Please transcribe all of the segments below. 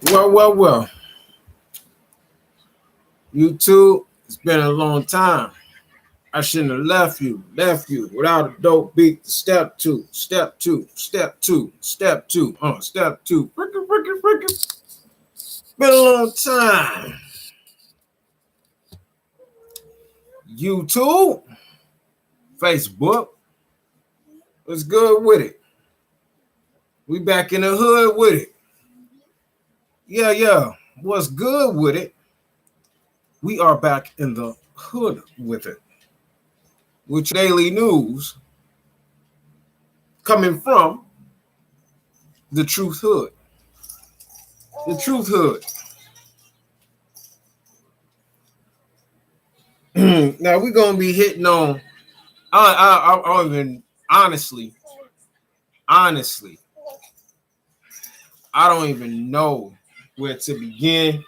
Well. You two, it's been a long time. I shouldn't have left you without a dope beat. Step two, step two, step two, step two, step two. Fricky. Been a long time. YouTube, Facebook, what's good with it? We back in the hood with it. Yeah. What's good with it? We are back in the hood with it. Which daily news coming from the Truth Hood. The Truth Hood. Now we're gonna be hitting on. I don't even honestly. I don't even know where to begin.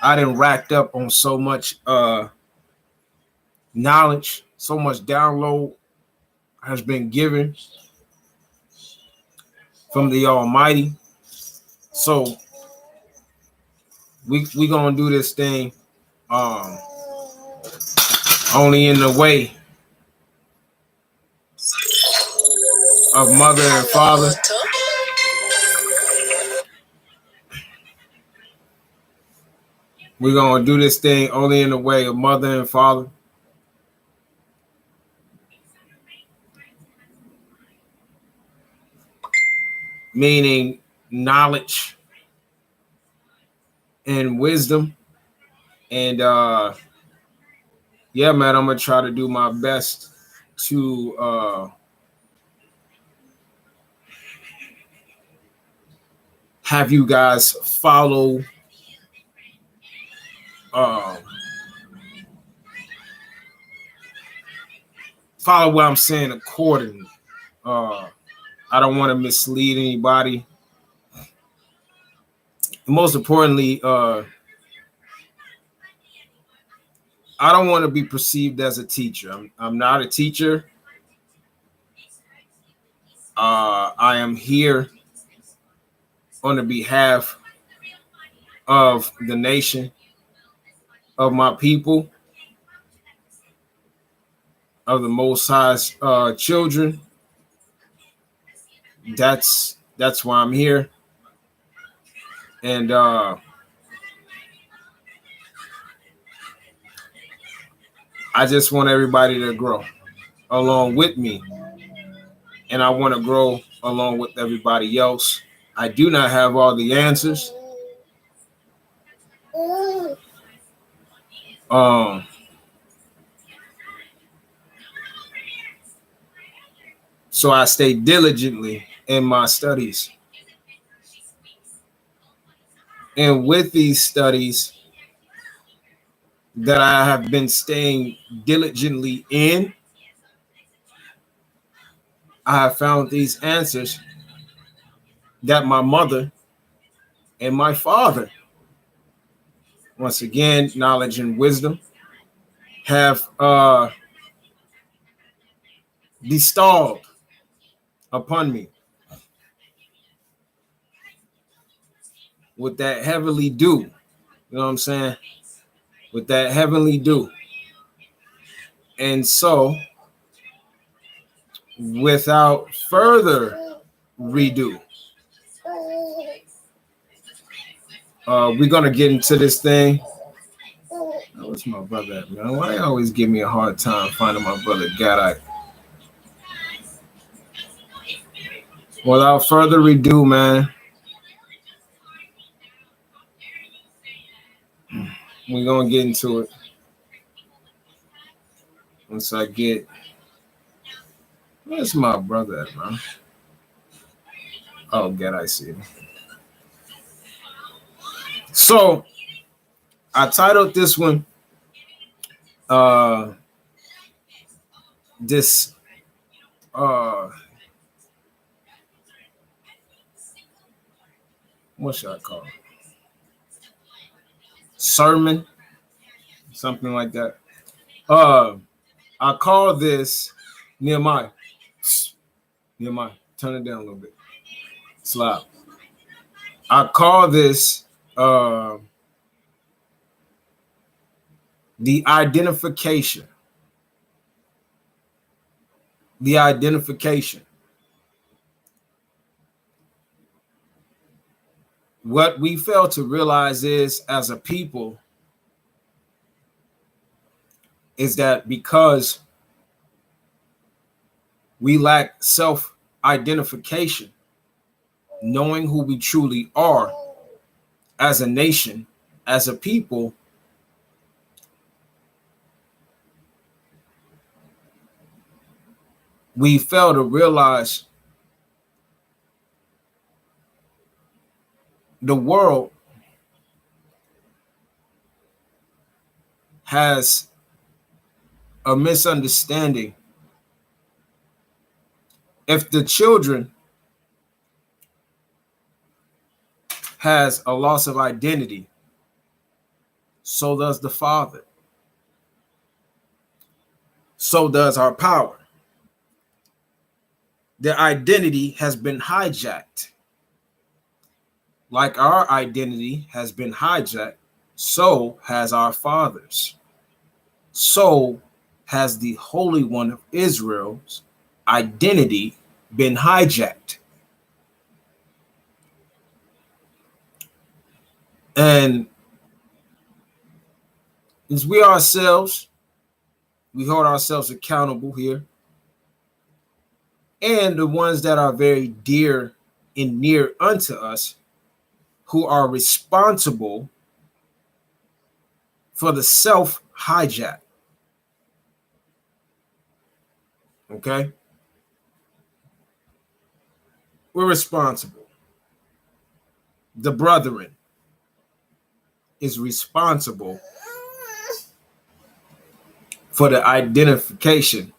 I done racked up on so much knowledge, so much download has been given from the Almighty. So we gonna do this thing only in the way of mother and father. We're gonna do this thing only in the way of mother and father. Meaning knowledge and wisdom. And yeah, man, I'm gonna try to do my best to have you guys follow what I'm saying accordingly. I don't want to mislead anybody. Most importantly, I don't want to be perceived as a teacher. I'm not a teacher. I am here on the behalf of the nation, of my people, of the Most High's children. That's why I'm here. And I just want everybody to grow along with me. And I want to grow along with everybody else. I do not have all the answers. So I stay diligently in my studies. And with these studies that I have been staying diligently in, I have found these answers that my mother and my father, once again, knowledge and wisdom, have bestowed upon me with that heavenly dew. You know what I'm saying? With that heavenly dew. And so, without further redo, we're gonna get into this thing. What's my brother at, man? Why they always give me a hard time finding my brother Gadai? Without further ado, man, we're gonna get into it. Once I get, where's my brother at, man? Oh, Gadai, see him. So I titled this one this what should I call it? Sermon, something like that. I call this Nehemiah, turn it down a little bit. It's loud. I call this the identification. The identification. What we fail to realize is, as a people, is that because we lack self-identification, knowing who we truly are as a nation, as a people, we fail to realize the world has a misunderstanding. If the children has a loss of identity, so does the father. So does our power. Their identity has been hijacked. Like our identity has been hijacked, so has our fathers. So has the Holy One of Israel's identity been hijacked. And as we ourselves, we hold ourselves accountable here. And the ones that are very dear and near unto us, who are responsible for the self hijack. Okay? We're responsible. The brethren is responsible for the identification,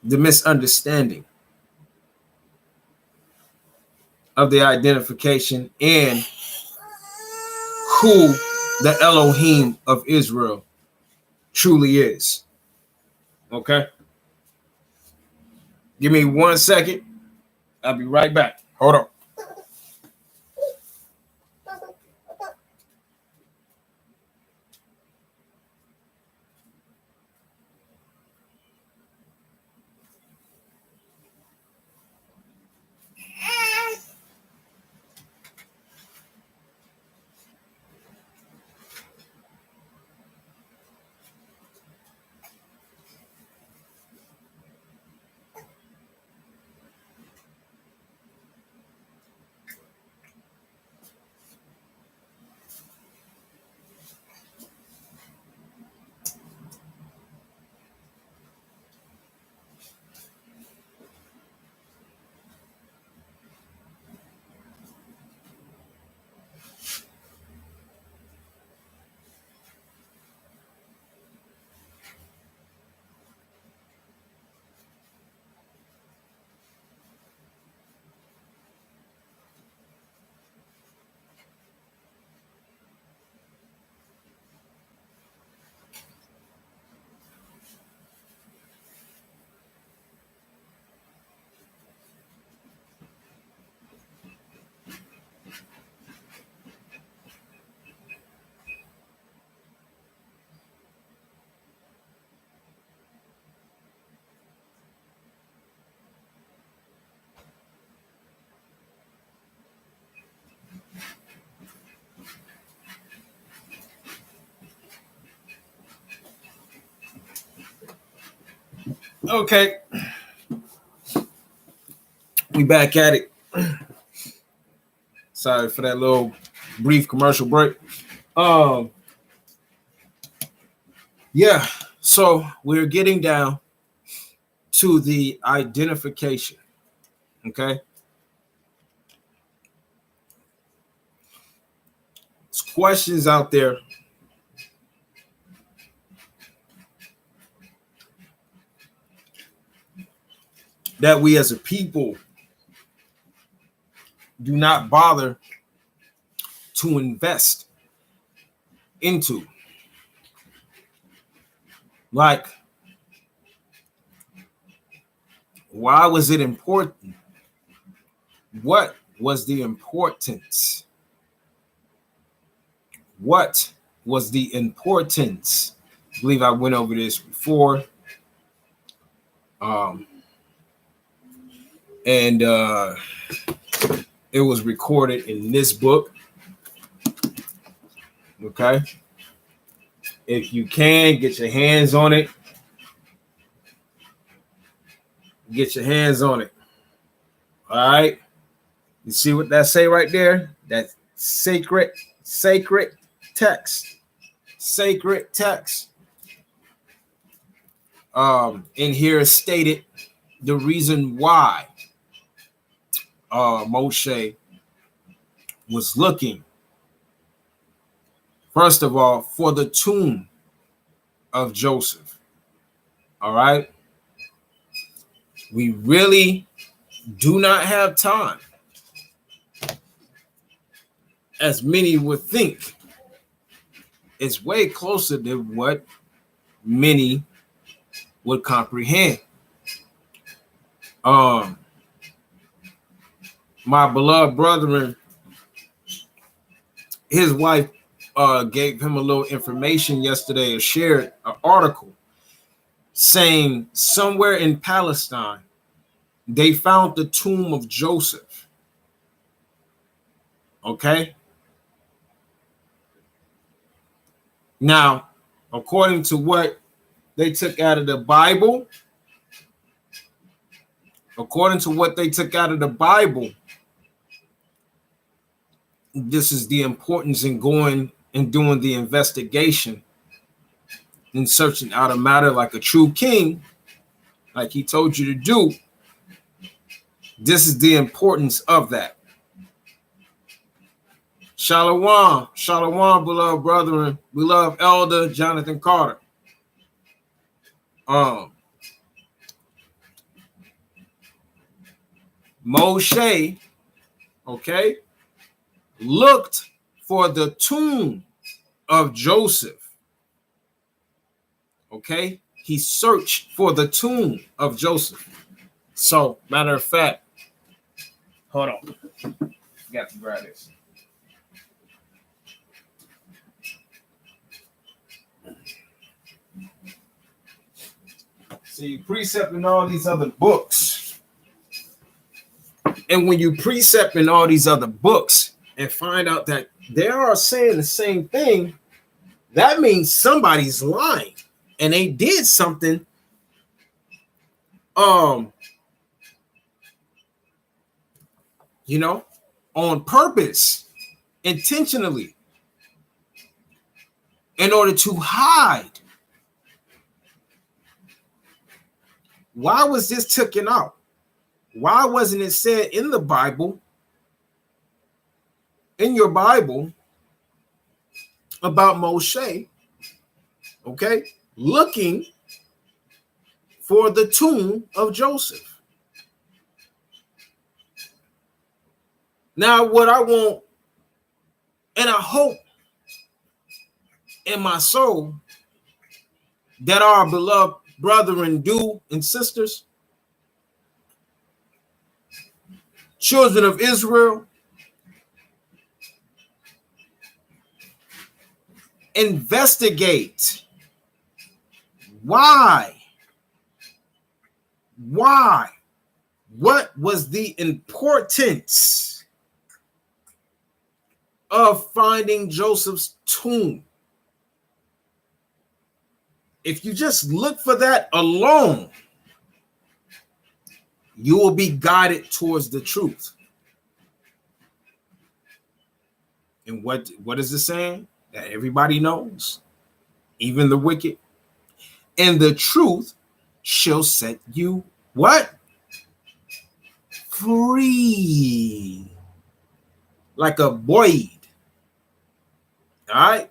the misunderstanding of the identification and who the Elohim of Israel truly is. Okay? Give me 1 second. I'll be right back. Hold on. Okay. We back at it. Sorry for that little brief commercial break. Yeah, so we're getting down to the identification. Okay. There's questions out there that we as a people do not bother to invest into. Like, why was it important? What was the importance? What was the importance? I believe I went over this before. And it was recorded in this book. Okay. If you can, get your hands on it. Get your hands on it. All right. You see what that say right there? That's sacred text. Sacred text. In here is stated the reason why Moshe was looking, first of all, for the tomb of Joseph. All right. We really do not have time, as many would think. It's way closer than what many would comprehend. My beloved brethren, his wife gave him a little information yesterday, or shared an article saying somewhere in Palestine they found the tomb of Joseph. Okay. Now, according to what they took out of the Bible, this is the importance in going and doing the investigation and searching out a matter like a true king, like he told you to do. This is the importance of that. Shalom, shalom, beloved brethren, beloved elder Jonathan Carter. Moshe, okay, looked for the tomb of Joseph. Okay, he searched for the tomb of Joseph. So, matter of fact, hold on, got to grab this. See, precept in all these other books. And when you precept in all these other books and find out that they are saying the same thing, that means somebody's lying. And they did something on purpose, intentionally, in order to hide. Why was this taken out? Why wasn't it said in the Bible, in your Bible, about Moshe, okay, looking for the tomb of Joseph? Now, what I want, and I hope in my soul, that our beloved brethren do and sisters, children of Israel, investigate why, what was the importance of finding Joseph's tomb? If you just look for that alone, you will be guided towards the truth. And what is it saying? That everybody knows, even the wicked. And the truth shall set you what? Free. Like a void. All right?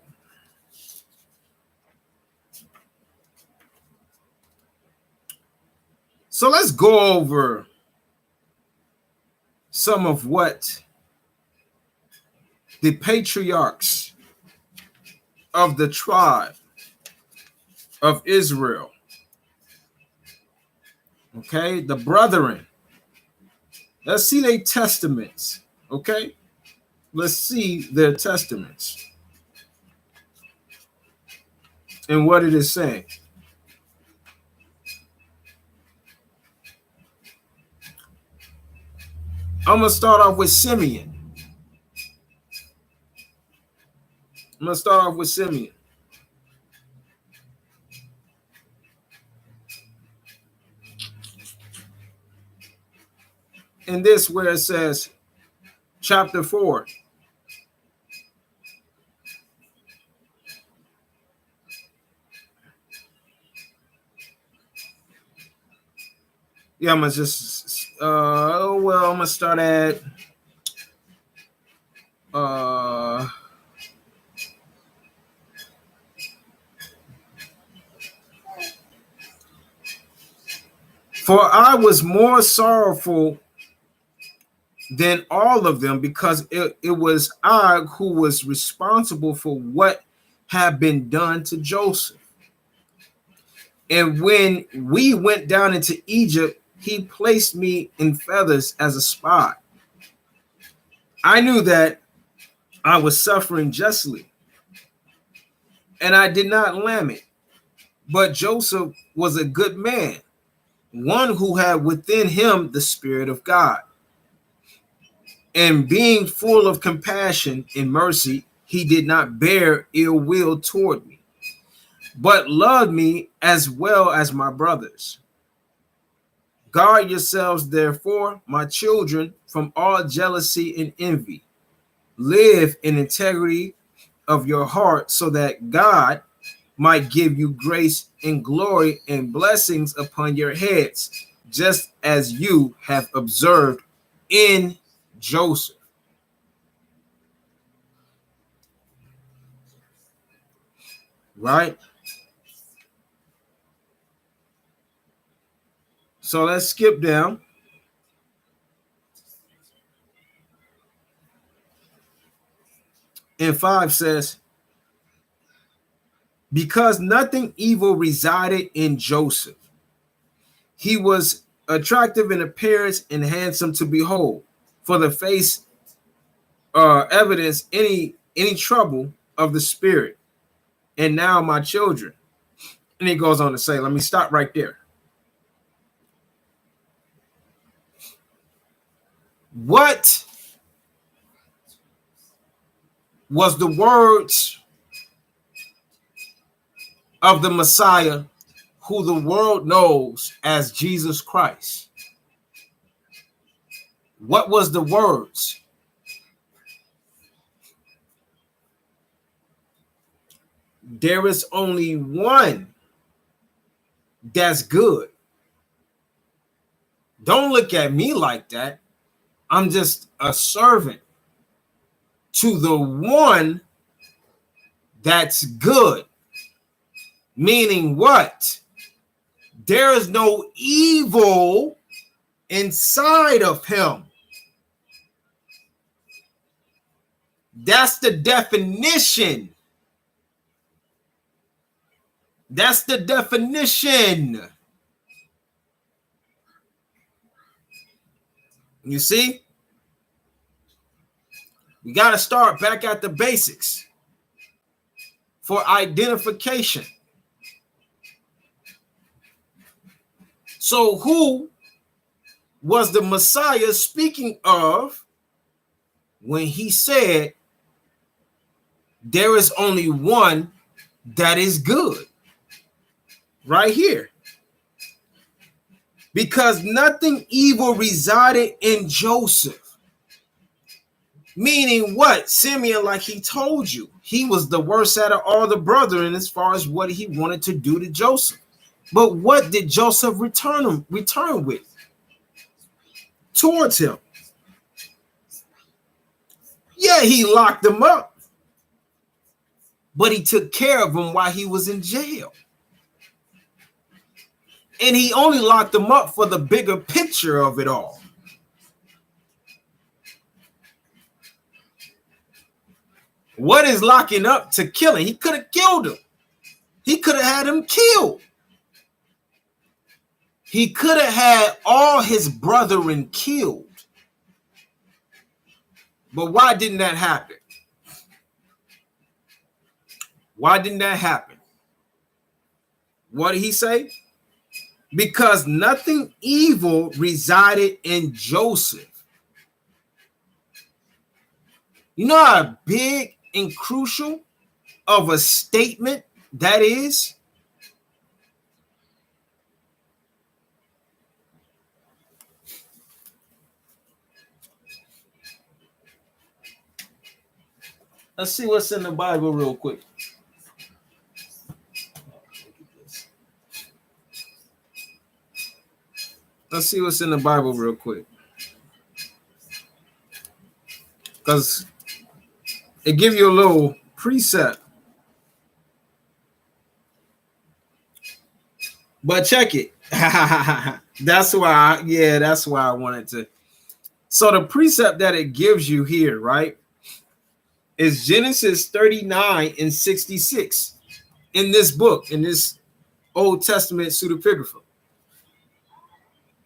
So let's go over some of what the patriarchs of the tribe of Israel, okay, the brethren, let's see their testaments. Okay, let's see their testaments and what it is saying. I'm going to start off with Simeon. And this where it says, chapter 4. Yeah, I'm going to just, I'm going to start at, for I was more sorrowful than all of them, because it was I who was responsible for what had been done to Joseph. And when we went down into Egypt, he placed me in feathers as a spy. I knew that I was suffering justly, and I did not lament. But Joseph was a good man, one who had within him the Spirit of God. And being full of compassion and mercy, he did not bear ill will toward me, but loved me as well as my brothers. Guard yourselves, therefore, my children, from all jealousy and envy. Live in integrity of your heart, so that God might give you grace and glory and blessings upon your heads, just as you have observed in Joseph. Right? So let's skip down. And 5 says, because nothing evil resided in Joseph. He was attractive in appearance and handsome to behold. For the face evidence any trouble of the spirit. And now, my children. And he goes on to say, let me stop right there. What was the words of the Messiah, who the world knows as Jesus Christ? What was the words? There is only one that's good. Don't look at me like that. I'm just a servant to the one that's good. Meaning what? There is no evil inside of him. That's the definition. That's the definition. You see? We got to start back at the basics for identification. So who was the Messiah speaking of when he said there is only one that is good? Right here. Because nothing evil resided in Joseph. Meaning what? Simeon, like he told you, he was the worst out of all the brethren as far as what he wanted to do to Joseph. But what did Joseph return with towards him? Yeah, he locked him up, but he took care of him while he was in jail. And he only locked him up for the bigger picture of it all. What is locking up to killing? He could have killed him. He could have had him killed. He could have had all his brethren killed. But why didn't that happen? Why didn't that happen? What did he say? Because nothing evil resided in Joseph. You know how big and crucial of a statement that is? Let's see what's in the Bible real quick. Let's see what's in the Bible real quick. Because it gives you a little precept. But check it. That's why I wanted to. So the precept that it gives you here, right, is Genesis 39 and 66 in this book, in this Old Testament pseudepigrapha.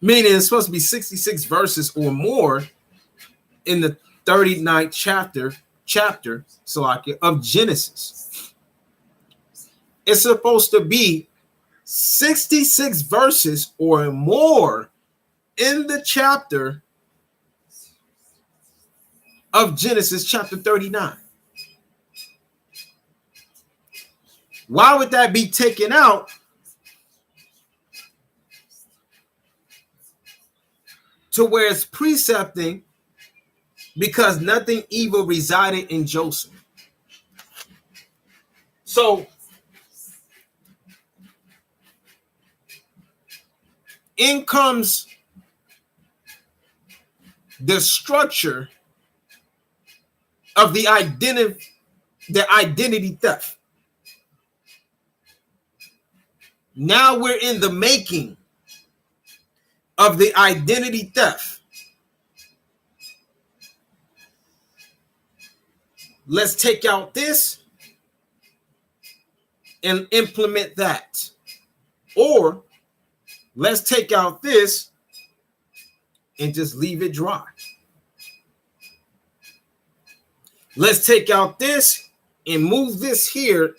Meaning it's supposed to be 66 verses or more in the 39th chapter of Genesis. It's supposed to be 66 verses or more in the chapter of Genesis chapter 39. Why would that be taken out? To where it's precepting because nothing evil resided in Joseph. So in comes the structure of the identity theft. Now we're in the making of the identity theft. Let's take out this and implement that. Or let's take out this and just leave it dry. Let's take out this and move this here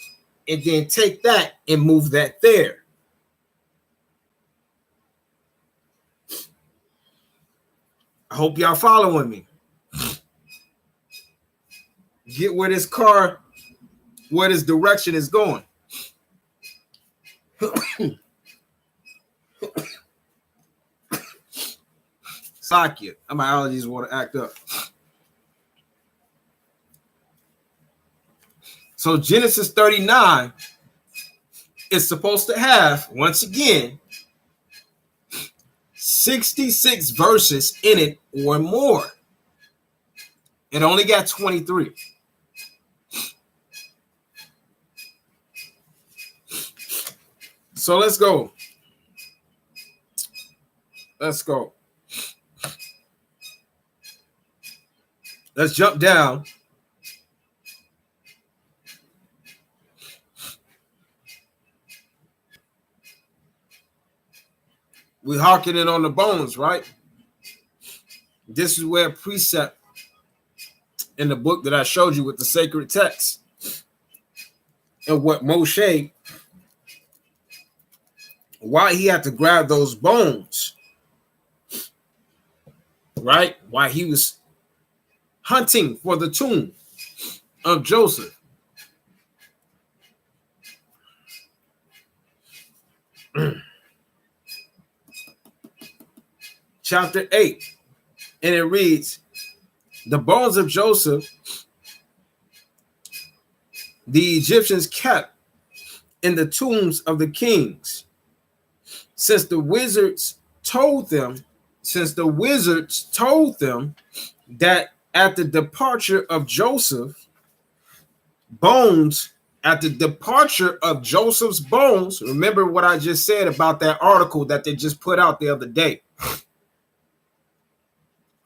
and then take that and move that there. I hope y'all following me. Get where this direction is going. Sakya, my allergies want to act up. So Genesis 39 is supposed to have, once again, 66 verses in it or more. It only got 23. So let's go. Let's go. Let's jump down. We harking it on the bones, right? This is where precept in the book that I showed you with the sacred text and what Moshe, why he had to grab those bones, right? Why he was hunting for the tomb of Joseph. Chapter 8, and it reads, the bones of Joseph the Egyptians kept in the tombs of the kings, since the wizards told them that at the departure of Joseph, remember what I just said about that article that they just put out the other day.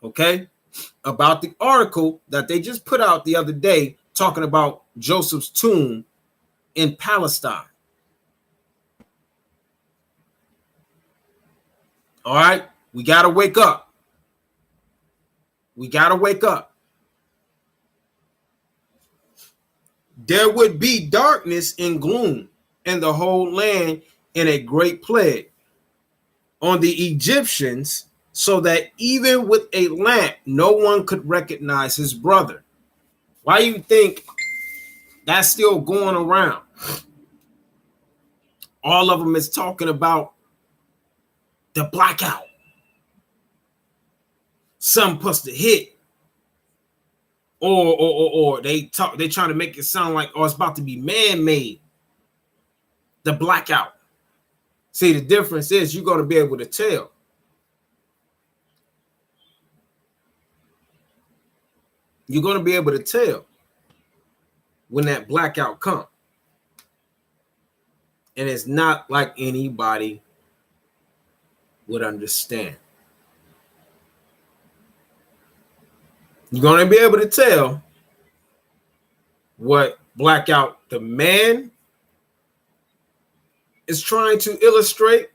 Okay? About the article that they just put out the other day talking about Joseph's tomb in Palestine. All right? We got to wake up. We got to wake up. there would be darkness and gloom in the whole land, and a great plague on the Egyptians, so that even with a lamp, no one could recognize his brother. Why you think that's still going around? All of them is talking about the blackout. Some supposed to hit, or they trying to make it sound like, oh, it's about to be man-made. The blackout. See, the difference is you're going to be able to tell. You're going to be able to tell when that blackout comes. And it's not like anybody would understand. You're going to be able to tell what blackout the man is trying to illustrate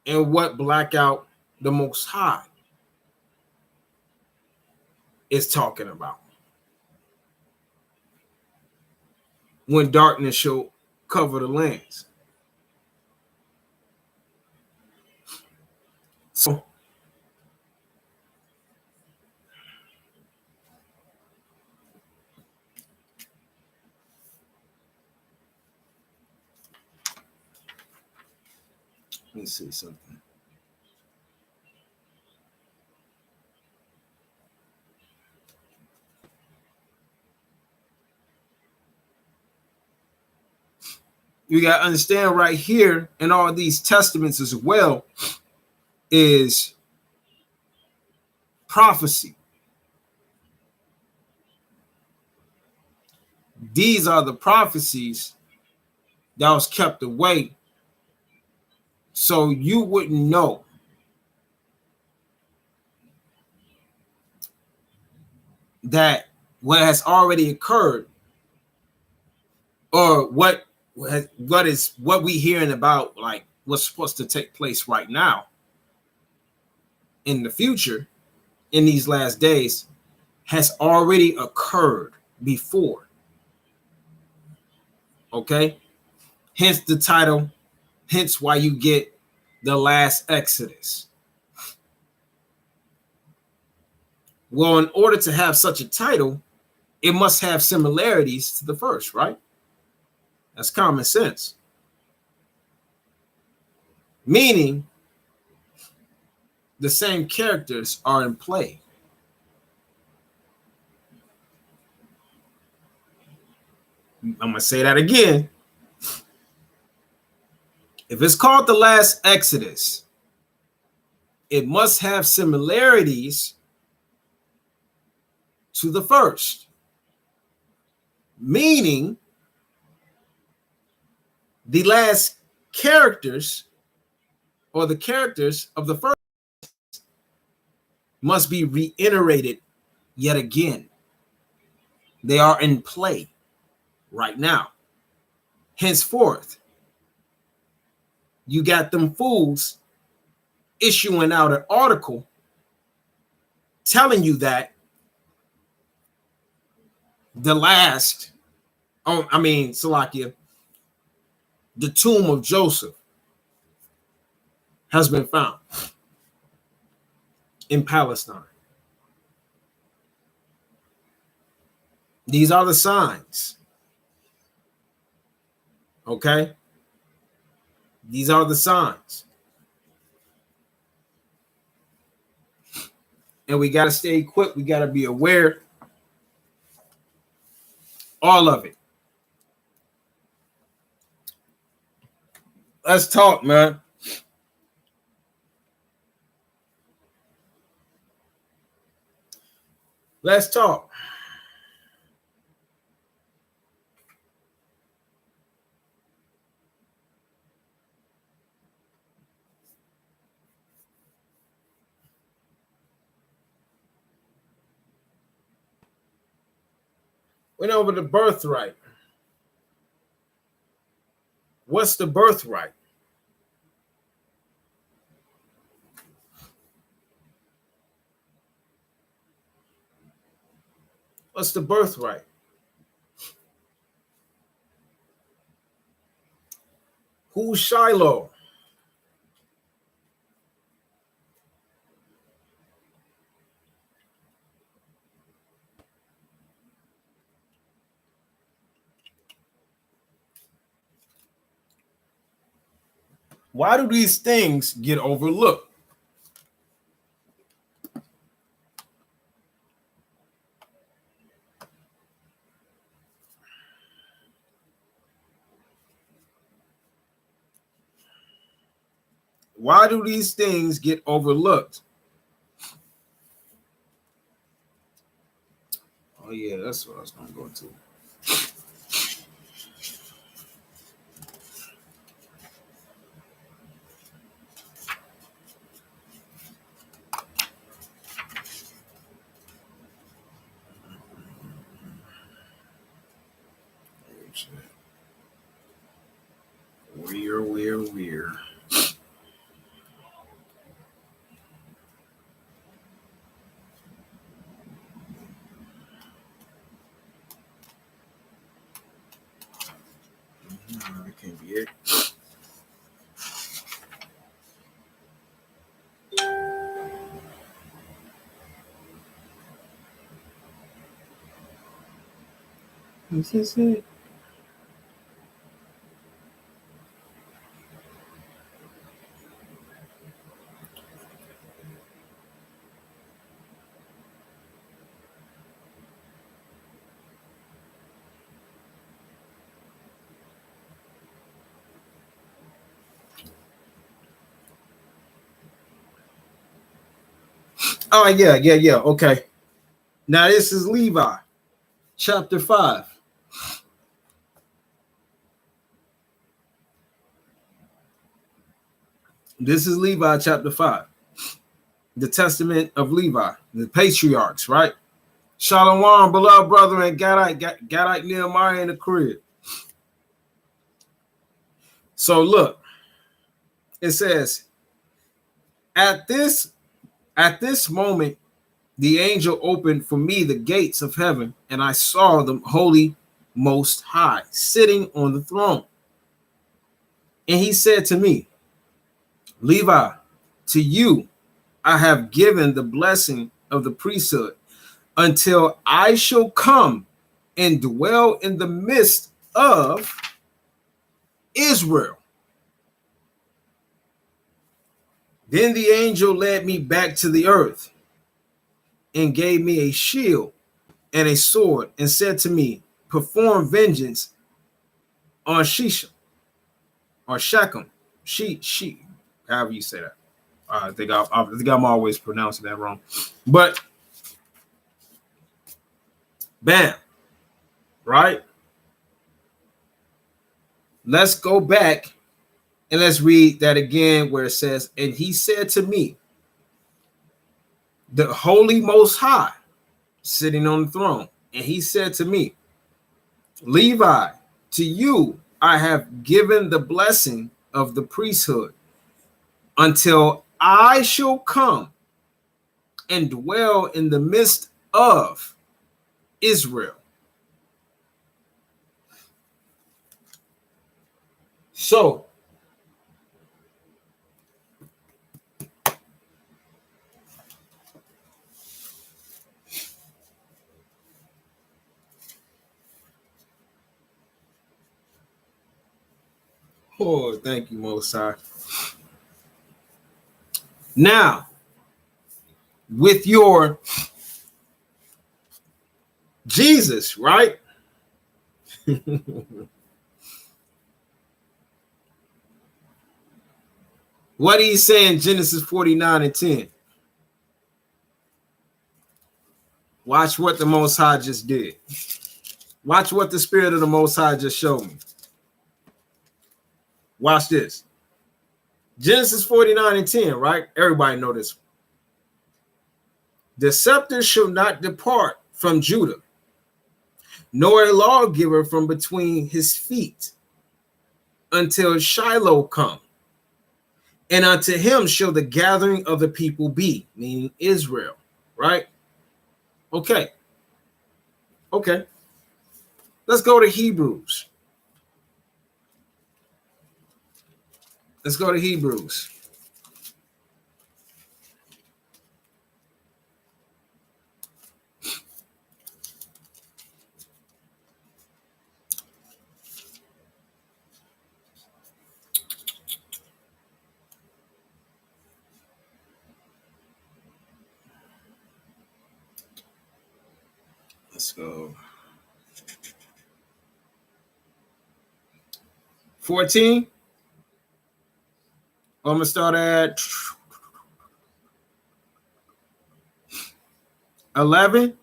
and what blackout the Most High is talking about. When darkness shall cover the lands. So let me see something. You got to understand right here in all these testaments as well is prophecy. These are the prophecies that was kept away so you wouldn't know that what has already occurred or what we hearing about, like what's supposed to take place right now in the future in these last days has already occurred before. Okay, hence the title, hence why you get the last Exodus. Well, in order to have such a title, it must have similarities to the first, right? That's common sense. Meaning the same characters are in play. I'm going to say that again. If it's called the last Exodus, it must have similarities to the first. Meaning the last characters or the characters of the first must be reiterated yet again. They are in play right now. Henceforth, you got them fools issuing out an article telling you that the last, Salakia, the tomb of Joseph has been found in Palestine. These are the signs. Okay? These are the signs. And we got to stay equipped. We got to be aware. All of it. Let's talk, man. Let's talk. Went over the birthright. What's the birthright? What's the birthright? Who's Shiloh? Why do these things get overlooked? Why do these things get overlooked? Oh, yeah, that's what I was going to go to. Where. That can't be it. Is this it? Oh, yeah. Okay. Now, this is Levi, chapter 5. This is Levi, chapter 5. The Testament of Levi, the patriarchs, right? Shalom, beloved brother, and Gadite Nehemiah in the crib. So look, it says, at this moment, the angel opened for me the gates of heaven, and I saw the Holy Most High sitting on the throne. And he said to me, Levi, to you I have given the blessing of the priesthood until I shall come and dwell in the midst of Israel. Then the angel led me back to the earth and gave me a shield and a sword and said to me, perform vengeance on Shechem or Shechem, however you say that. I think I'm always pronouncing that wrong. But bam, right? Let's go back and let's read that again where it says, and he said to me, the Holy Most High sitting on the throne. And he said to me, Levi, to you I have given the blessing of the priesthood until I shall come and dwell in the midst of Israel. So, oh, thank you, Most High. Now, with your Jesus, right? What he's saying, Genesis 49 and 10. Watch what the Most High just did. Watch what the Spirit of the Most High just showed me. Watch this. Genesis 49 and 10, right? Everybody know this. The scepter shall not depart from Judah, nor a lawgiver from between his feet, until Shiloh come. And unto him shall the gathering of the people be, meaning Israel, right? Okay. Let's go to Hebrews. Let's go to Hebrews. Let's go. 14. I'm going to start at 11.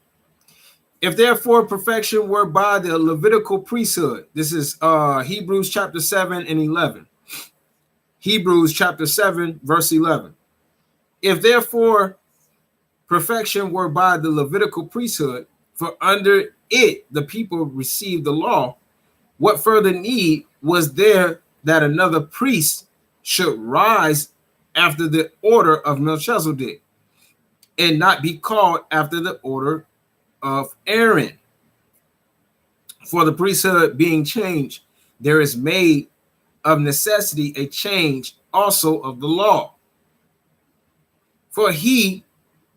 If therefore perfection were by the Levitical priesthood, this is Hebrews chapter 7 and 11. Hebrews chapter 7, verse 11. If therefore perfection were by the Levitical priesthood, for under it the people received the law, what further need was there that another priest should rise after the order of Melchizedek, and not be called after the order of Aaron? For the priesthood being changed, there is made of necessity a change also of the law. For he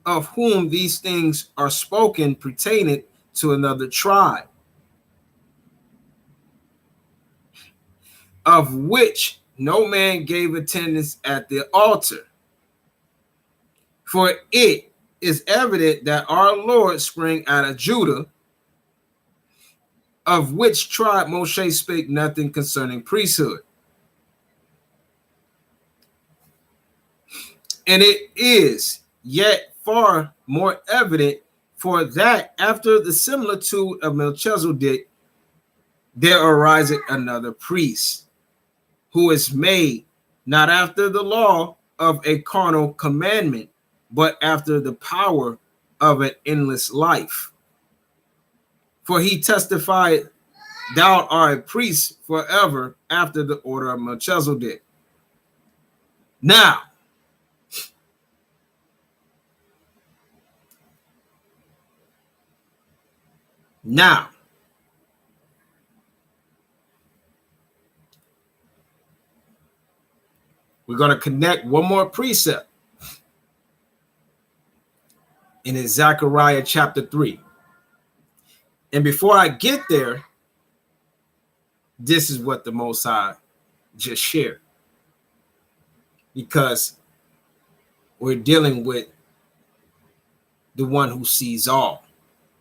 of whom these things are spoken pertained to another tribe, of which no man gave attendance at the altar. For it is evident that our Lord sprang out of Judah, of which tribe Moshe spake nothing concerning priesthood. And it is yet far more evident, for that after the similitude of Melchizedek, there ariseth another priest, who is made not after the law of a carnal commandment, but after the power of an endless life. For he testified, thou art a priest forever after the order of Melchizedek. Now, we're going to connect one more precept. And it's Zechariah chapter 3. And before I get there, this is what the Most High just shared. Because we're dealing with the one who sees all.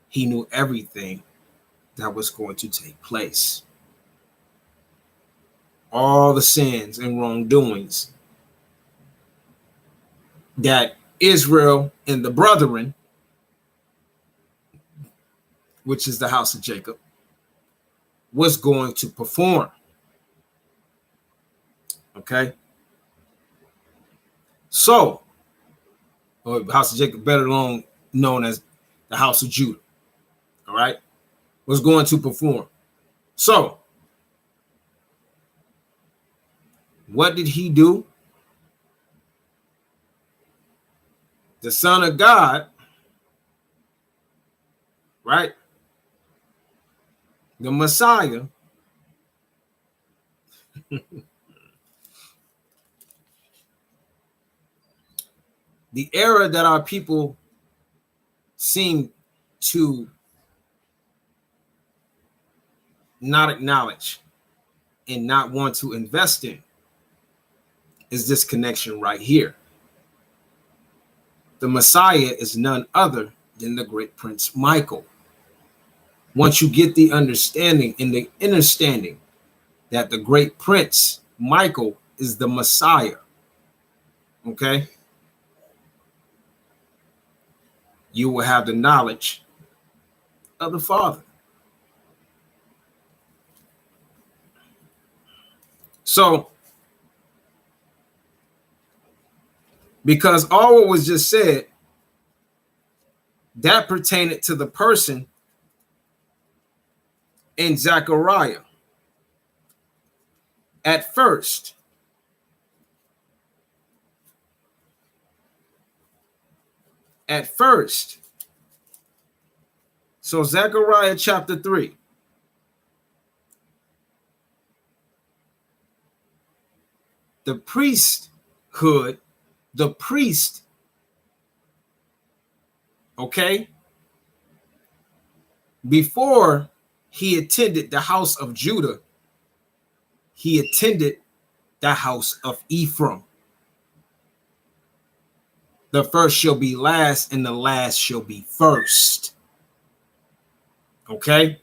He knew everything that was going to take place. All the sins and wrongdoings that Israel and the brethren, which is the house of Jacob, was going to perform. Okay? So, or house of Jacob, better known as the house of Judah, all right, was going to perform. So, what did he do? The Son of God, right? The Messiah, the error that our people seem to not acknowledge and not want to invest in is this connection right here. The Messiah is none other than the great Prince Michael. Once you get the understanding and the understanding that the great Prince Michael is the Messiah, okay, you will have the knowledge of the Father. So, because all what was just said, that pertained to the person in Zechariah. At first, so Zechariah chapter 3. the priesthood, the priest, okay, before he attended the house of Judah, he attended the house of Ephraim. The first shall be last, and the last shall be first. Okay?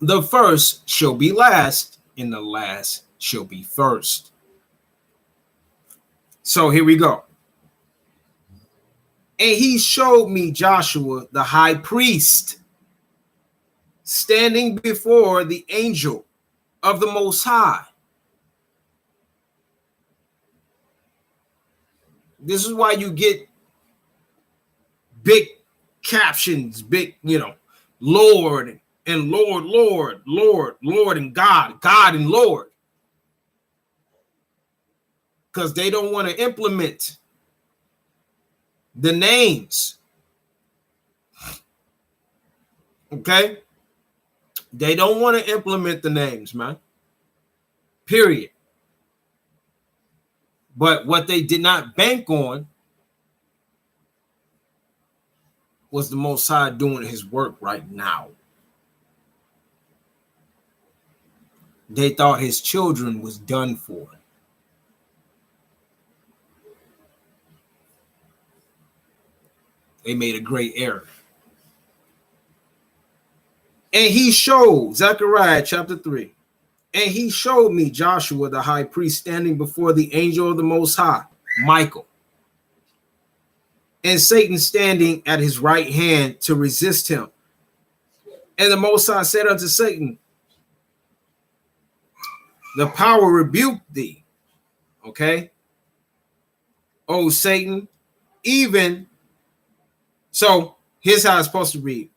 The first shall be last, and the last shall be first. So here we go. And he showed me Joshua, the high priest, standing before the angel of the Most High. This is why you get big captions, big, Lord and Lord, Lord, Lord, Lord and God, God and Lord. Because they don't want to implement the names. Okay? They don't want to implement the names, man. Period. But what they did not bank on was the Most High doing his work right now. They thought his children was done for. They made a great error. And he showed, Zechariah chapter 3, and he showed me Joshua the high priest standing before the angel of the Most High, Michael, and Satan standing at his right hand to resist him. And the Most High said unto Satan, the power rebuked thee, okay? O Satan, even, so here's how it's supposed to read.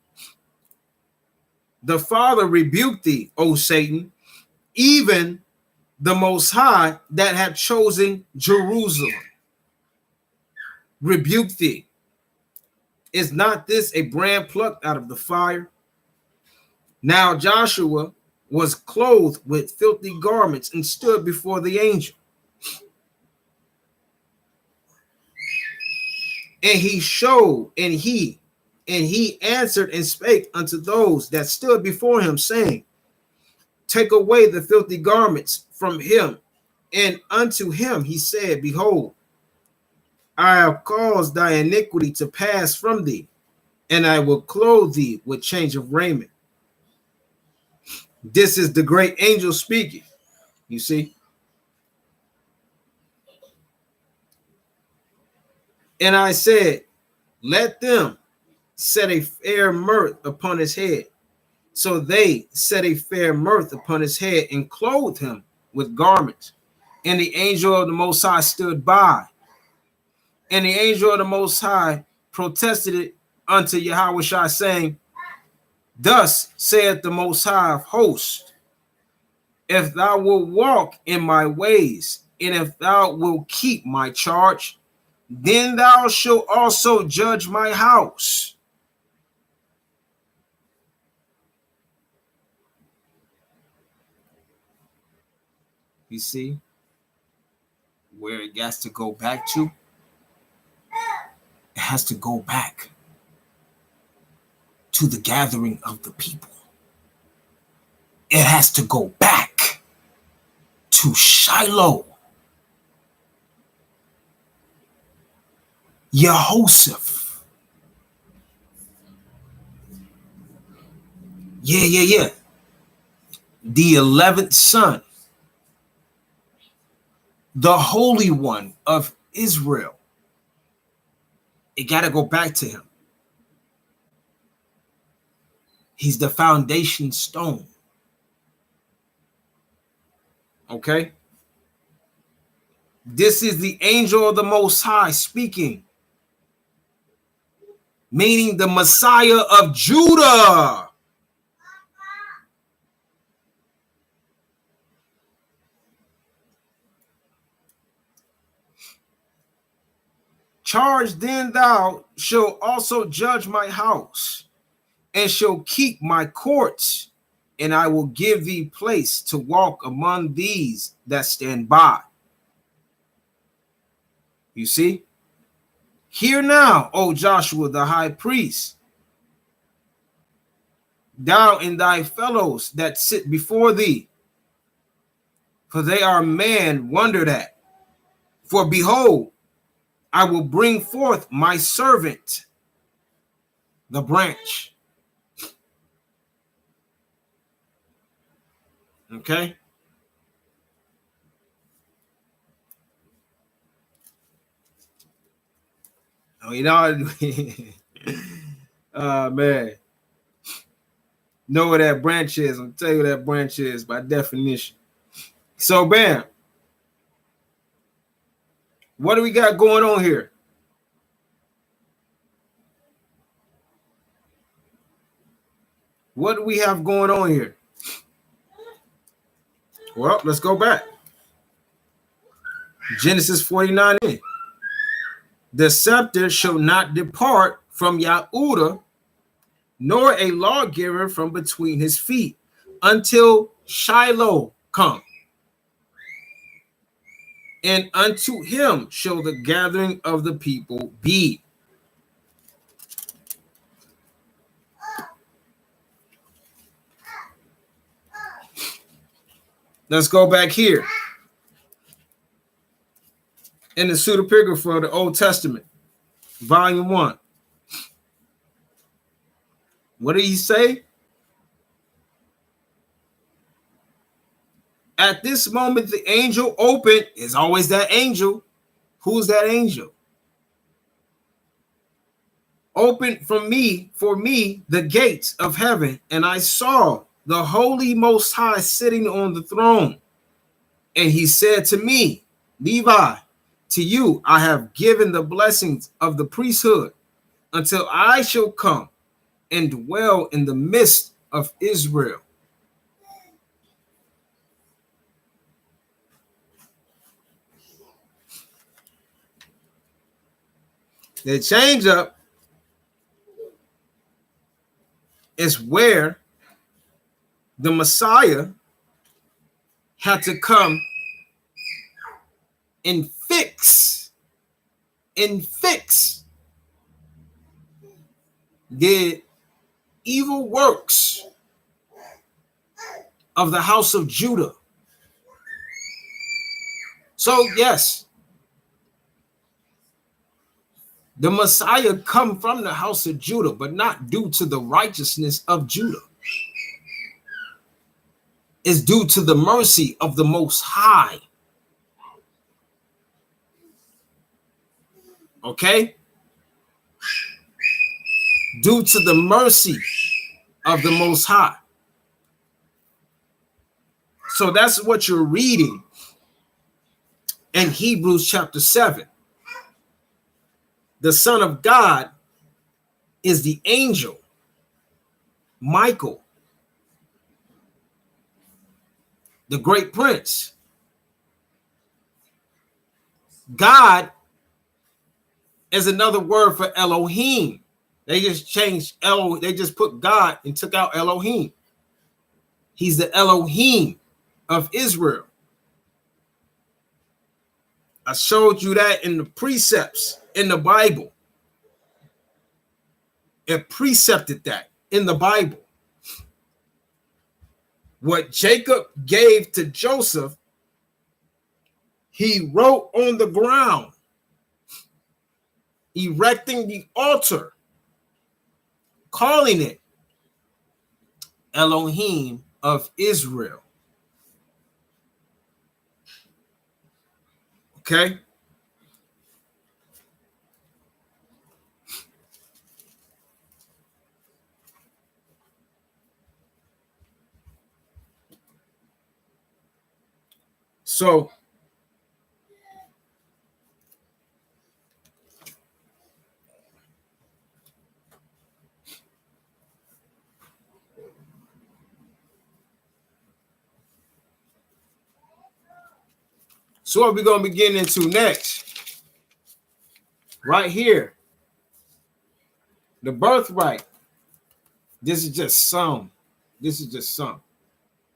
The Father rebuked thee, O Satan, even the Most High that had chosen Jerusalem. Rebuke thee. Is not this a brand plucked out of the fire? Now Joshua was clothed with filthy garments and stood before the angel. And he showed, and he answered and spake unto those that stood before him, saying, take away the filthy garments from him. And unto him he said, behold, I have caused thy iniquity to pass from thee, and I will clothe thee with change of raiment. This is the great angel speaking. You see? And I said, let them set a fair mirth upon his head. So they set a fair mirth upon his head and clothed him with garments. And the angel of the Most High stood by. And the angel of the Most High protested it unto Yahushua, saying, thus saith the Most High of hosts, if thou wilt walk in my ways, and if thou wilt keep my charge, then thou shalt also judge my house. You see where it has to go back to? It has to go back to the gathering of the people. It has to go back to Shiloh. Yehoshaphat. Yeah. The 11th son, the Holy One of Israel. It got to go back to him. He's the foundation stone. Okay? This is the angel of the Most High speaking, meaning the Messiah of Judah. Charge then thou shalt also judge my house, and shall keep my courts, and I will give thee place to walk among these that stand by. You see? Hear now, O Joshua the high priest, thou and thy fellows that sit before thee, for they are man wondered at. For behold, I will bring forth my servant, the branch. Okay? Oh, you know, man. Know what that branch is. I'll tell you what that branch is by definition. So, bam. What do we got going on here? What do we have going on here? Well, let's go back. Genesis 49. The scepter shall not depart from Yahudah, nor a lawgiver from between his feet, until Shiloh come. And unto him shall the gathering of the people be. Let's go back here. In the pseudepigrapha of the Old Testament, volume 1. What did he say? At this moment, the angel opened. Is always that angel. Who's that angel? Opened for me, the gates of heaven, and I saw the Holy Most High sitting on the throne. And he said to me, Levi, to you I have given the blessings of the priesthood until I shall come and dwell in the midst of Israel. The change up is where the Messiah had to come and fix the evil works of the house of Judah. So yes, the Messiah come from the house of Judah, but not due to the righteousness of Judah. It's due to the mercy of the Most High. Okay? Due to the mercy of the Most High. So that's what you're reading in Hebrews chapter 7. The Son of God is the angel, Michael, the great prince. God is another word for Elohim. They just changed they just put God and took out Elohim. He's the Elohim of Israel. I showed you that in the precepts in the Bible. It precepted that in the Bible. What Jacob gave to Joseph, he wrote on the ground, erecting the altar, calling it Elohim of Israel. Okay? So what we're going to be getting into next, right here, the birthright. This is just some.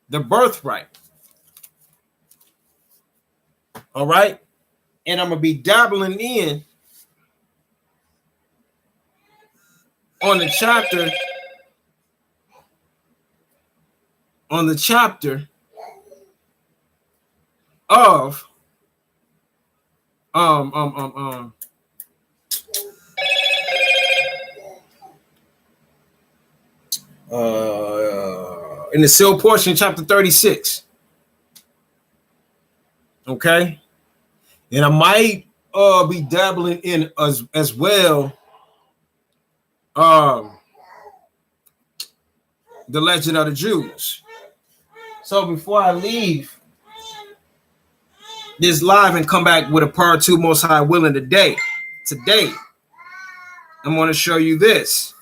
the birthright. All right. And I'm going to be dabbling in on the chapter of in the sealed portion, chapter 36. Okay. And I might be dabbling in as well the legend of the Jews. So before I leave this live and come back with a part 2, most high willing, today I'm going to show you this.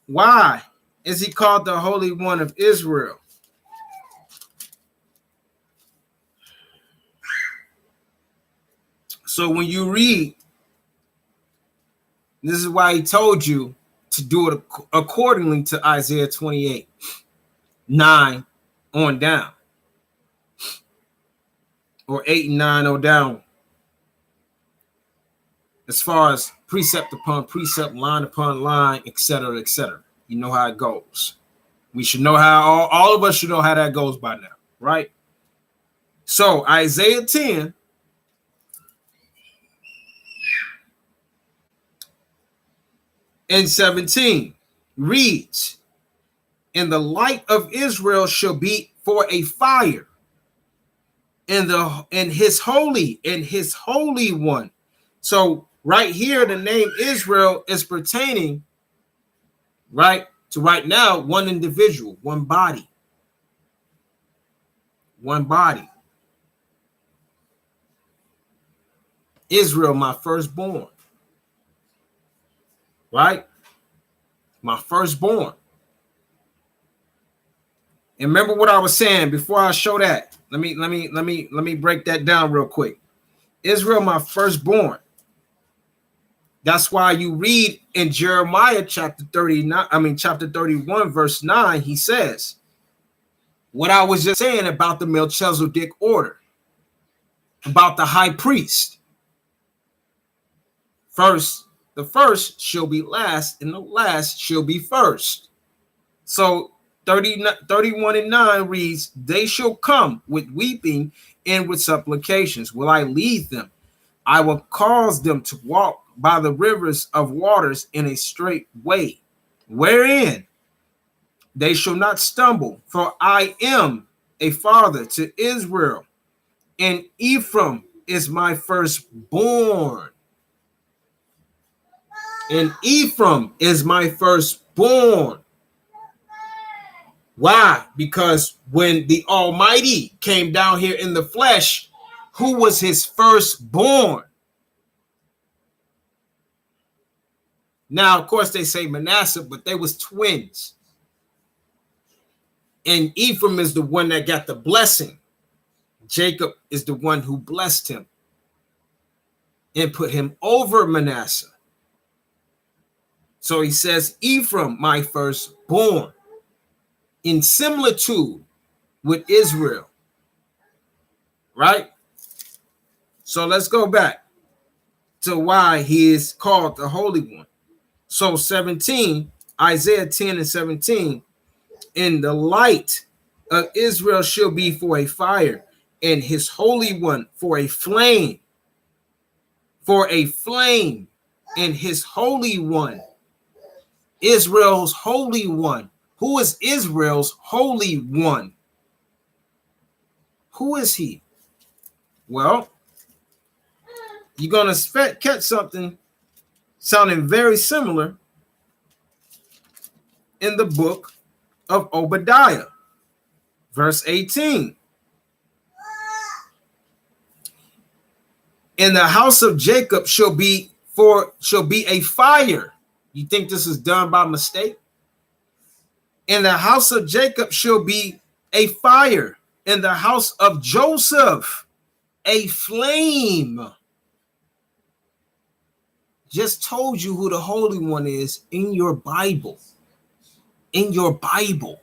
Why is he called the Holy One of Israel? So when you read, this is why he told you to do it accordingly to Isaiah 28:9 on down, or 8 and 9 on down, as far as precept upon precept, line upon line, etc., etc. You know how it goes. We should know how, all of us should know how that goes by now, right? So Isaiah 10 and 17 reads, "And the light of Israel shall be for a fire, and his holy one." So right here, the name Israel is pertaining, right, to right now one individual, one body. Israel, my firstborn. Right? My firstborn. And remember what I was saying before I show that. Let me break that down real quick. Israel, my firstborn. That's why you read in Jeremiah chapter 31, verse 9, he says, what I was just saying about the Melchizedek order, about the high priest. The first shall be last, and the last shall be first. So 31 and 9 reads, "They shall come with weeping and with supplications. Will I lead them? I will cause them to walk by the rivers of waters in a straight way, wherein they shall not stumble. For I am a father to Israel, and Ephraim is my firstborn." And Ephraim is my firstborn. Why? Because when the Almighty came down here in the flesh, who was his firstborn? Now, of course, they say Manasseh, but they was twins. And Ephraim is the one that got the blessing. Jacob is the one who blessed him and put him over Manasseh. So he says, Ephraim, my firstborn, in similitude with Israel, right? So let's go back to why he is called the Holy One. So 17, Isaiah 10 and 17, "In the light of Israel shall be for a fire, and his Holy One for a flame. And his Holy One." Israel's Holy One. Who is Israel's Holy One? Who is he? Well, you're going to catch something sounding very similar in the book of Obadiah, verse 18. "In the house of Jacob shall be a fire." You think this is done by mistake? "In the house of Jacob shall be a fire, in the house of Joseph a flame." Just told you who the Holy One is in your Bible. In your Bible.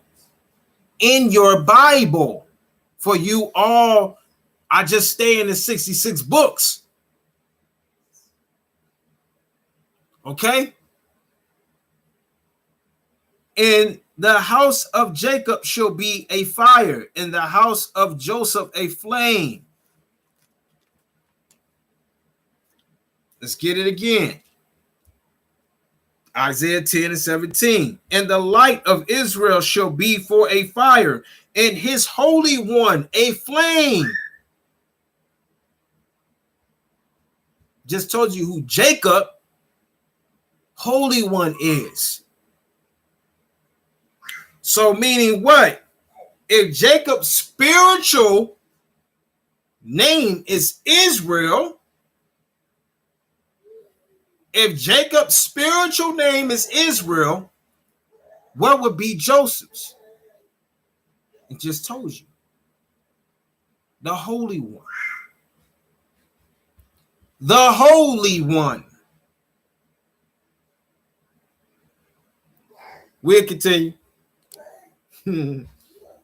in your Bible. For you all, I just stay in the 66 books. Okay? In the house of Jacob shall be a fire, in the house of Joseph a flame. Let's get it again. Isaiah 10 and 17. And the light of Israel shall be for a fire, and his Holy One a flame. Just told you who Jacob, Holy One, is. So meaning what? If Jacob's spiritual name is Israel, if Jacob's spiritual name is Israel, what would be Joseph's? It just told you. The Holy One. The Holy One. We'll continue.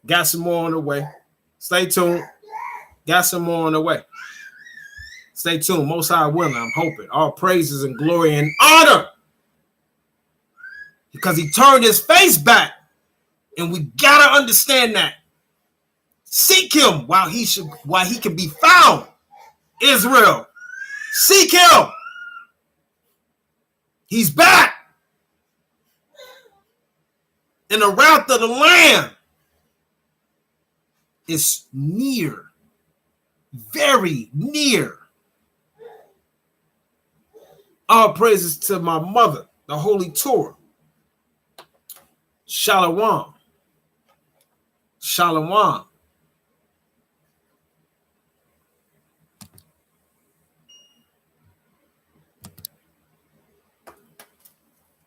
Got some more on the way. Stay tuned. Got some more on the way. Stay tuned. Most High willing, I'm hoping. All praises and glory and honor. Because he turned his face back. And we gotta understand that. Seek him while he can be found. Israel. Seek him. He's back. And the wrath of the Lamb is near. Very near. All praises to my mother, the Holy Torah. Shalom. Shalom.